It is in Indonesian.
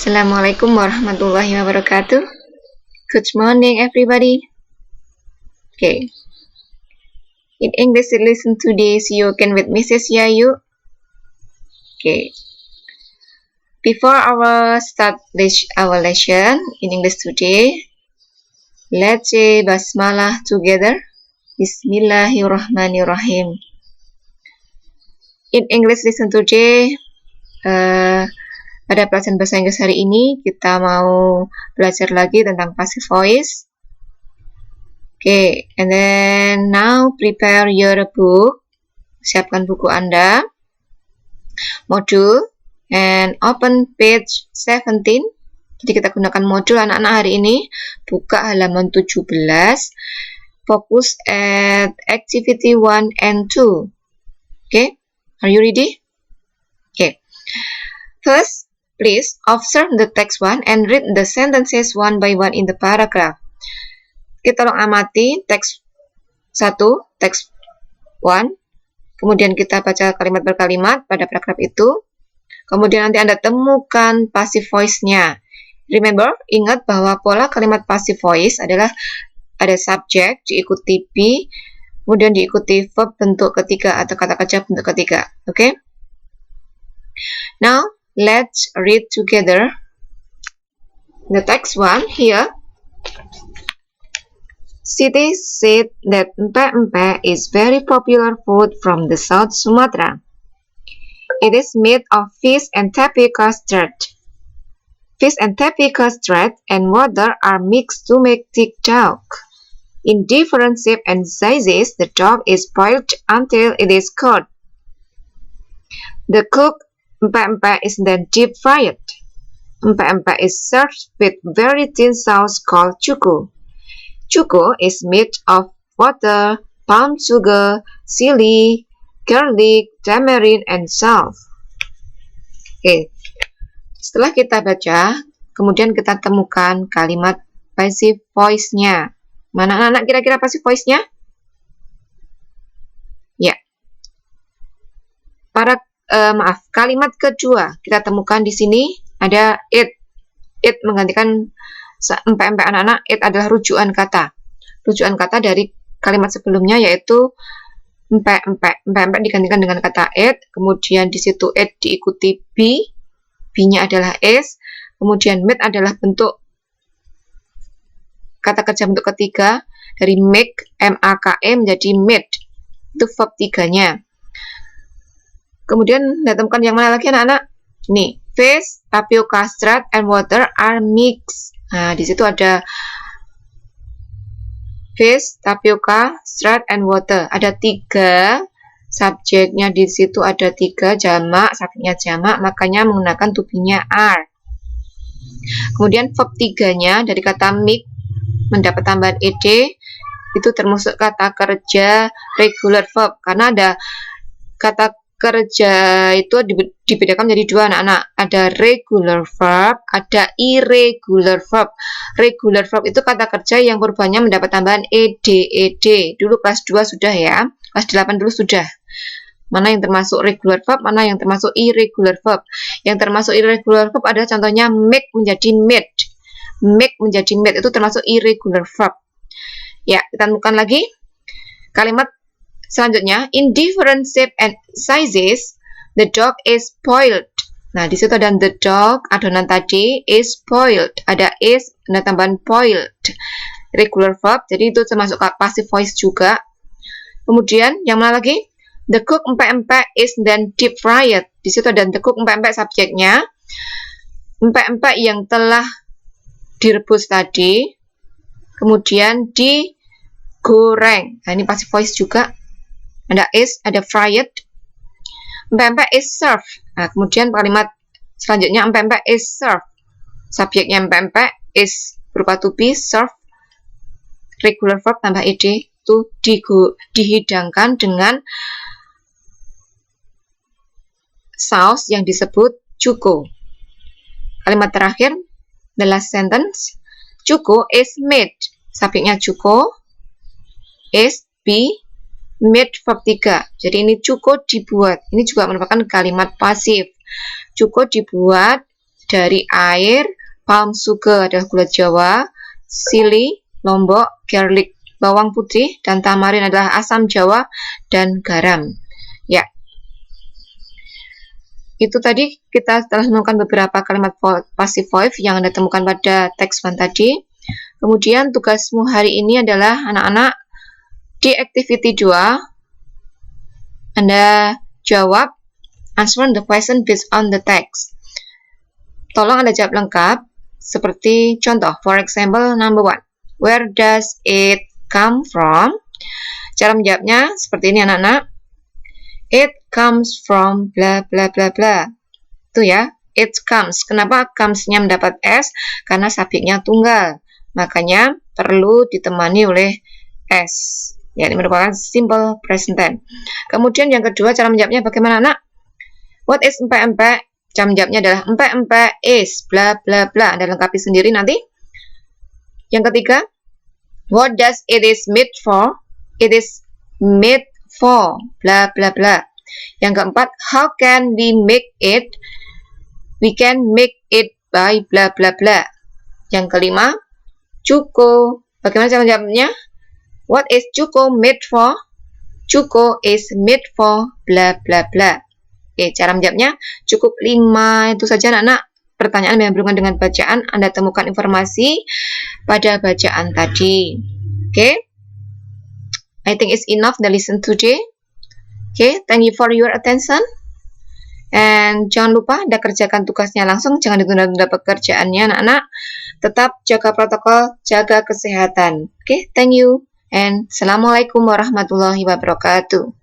Assalamualaikum warahmatullahi wabarakatuh. Good morning, everybody. Okay. In English lesson today, you can with Mrs. Yayu. Okay. Before our start our lesson in English today, let's say basmalah together. Bismillahirrahmanirrahim. In English lesson today, pada pelajaran bahasa Inggris hari ini kita mau belajar lagi tentang passive voice. Okay, and then now prepare your book. Siapkan buku Anda. Modul and open page 17. Jadi kita gunakan modul anak-anak hari ini. Buka halaman 17. Fokus at activity 1 and 2. Okay, are you ready? Okay. First, please observe the text 1 and read the sentences one by one in the paragraph. Kita tolong amati teks 1, teks 1. Kemudian kita baca kalimat per kalimat pada paragraf itu. Kemudian nanti Anda temukan passive voice-nya. Remember, ingat bahwa pola kalimat passive voice adalah ada subjek, diikuti be, kemudian diikuti verb bentuk ketiga atau kata kerja bentuk ketiga. Okay? Now, let's read together the text 1 here. Siti said that empek-empek is very popular food from the South Sumatra. It is made of fish and tapioca extract. Fish and tapioca extract and water are mixed to make thick dough. In different shapes and sizes, the dough is boiled until it is cooked. The cooked empek-empek is then deep fried. Empek-empek is served with very thin sauce called cuko. Cuko is made of water, palm sugar, chili, garlic, tamarind, and salt. Oke. Setelah kita baca, kemudian kita temukan kalimat passive voice-nya. Mana anak-anak kira-kira passive voice-nya? Ya. Kalimat kedua kita temukan di sini ada it. It menggantikan empek-empek anak-anak. It adalah rujukan kata. Rujukan kata dari kalimat sebelumnya yaitu empek-empek. Empek-empek digantikan dengan kata it. Kemudian di situ it diikuti be. Be-nya adalah is. Kemudian made adalah bentuk kata kerja bentuk ketiga dari make, M-A-K-E menjadi made. Itu verb tiganya. Kemudian temukan yang mana lagi anak-anak? Nih, fish, tapioca extract, and water are mixed. Nah, di situ ada fish, tapioca extract, and water. Ada 3 subjeknya di situ ada 3 jamak, subjeknya jamak, makanya menggunakan to be-nya are. Kemudian verb 3-nya dari kata mix mendapat tambahan ed itu termasuk kata kerja regular verb karena ada kata kerja itu dibedakan menjadi 2 anak-anak. Ada regular verb, ada irregular verb. Regular verb itu kata kerja yang perubahannya mendapat tambahan ed. Dulu kelas 2 sudah ya. Kelas 8 dulu sudah. Mana yang termasuk regular verb, mana yang termasuk irregular verb. Yang termasuk irregular verb adalah contohnya make menjadi made. Make menjadi made itu termasuk irregular verb. Ya, kita temukan lagi kalimat selanjutnya, in different shape and sizes, the dog is boiled. Nah, di situ ada the dog, adonan tadi, is boiled. Ada is, ada tambahan boiled. Regular verb, jadi itu termasuk passive voice juga. Kemudian, yang mana lagi? The cook empek-empek is then deep fried. Di situ ada the cook empek-empek subjeknya. Empek-empek yang telah direbus tadi, kemudian digoreng. Nah, ini passive voice juga. Ada is, ada fried. Empek-empek is served. Nah, kemudian kalimat selanjutnya empek-empek is served. Subjeknya empek-empek is berupa to be served. Regular verb tambah ed itu dihidangkan dengan saus yang disebut cuko. Kalimat terakhir, the last sentence, cuko is made. Subjeknya cuko is be made verb 3. Jadi ini cukup dibuat. Ini juga merupakan kalimat pasif. Cukup dibuat dari air, palm sugar adalah gula Jawa, sili, lombok, garlic, bawang putih, dan tamarin adalah asam Jawa dan garam. Ya, itu tadi kita telah menemukan beberapa kalimat passive voice yang Anda temukan pada teks 1 tadi. Kemudian tugasmu hari ini adalah anak-anak di activity 2, Anda jawab answer the question based on the text. Tolong Anda jawab lengkap, seperti contoh, for example, number 1. Where does it come from? Cara menjawabnya seperti ini anak-anak. It comes from bla bla bla bla. Itu ya, it comes. Kenapa comes-nya mendapat S? Karena subjeknya tunggal. Makanya perlu ditemani oleh S. Ya, ini merupakan simple present tense. Kemudian yang kedua, cara menjawabnya bagaimana anak? What is empek-empek? Cara menjawabnya adalah empek-empek is bla bla bla. Anda lengkapi sendiri nanti. Yang ketiga, what does it is made for? It is made for bla bla bla. Yang keempat, how can we make it? We can make it by bla bla bla. Yang kelima, cuko. Bagaimana cara menjawabnya? What is cuko made for? Cuko is made for bla bla bla. Oke, cara menjawabnya cukup 5 itu saja anak-anak. Pertanyaan yang berhubungan dengan bacaan, Anda temukan informasi pada bacaan tadi. Oke, I think it's enough the lesson today. Oke, thank you for your attention. And jangan lupa Anda kerjakan tugasnya langsung, jangan ditunda-tunda pekerjaannya anak-anak. Tetap jaga protokol, jaga kesehatan. Oke, thank you. And Assalamualaikum warahmatullahi wabarakatuh.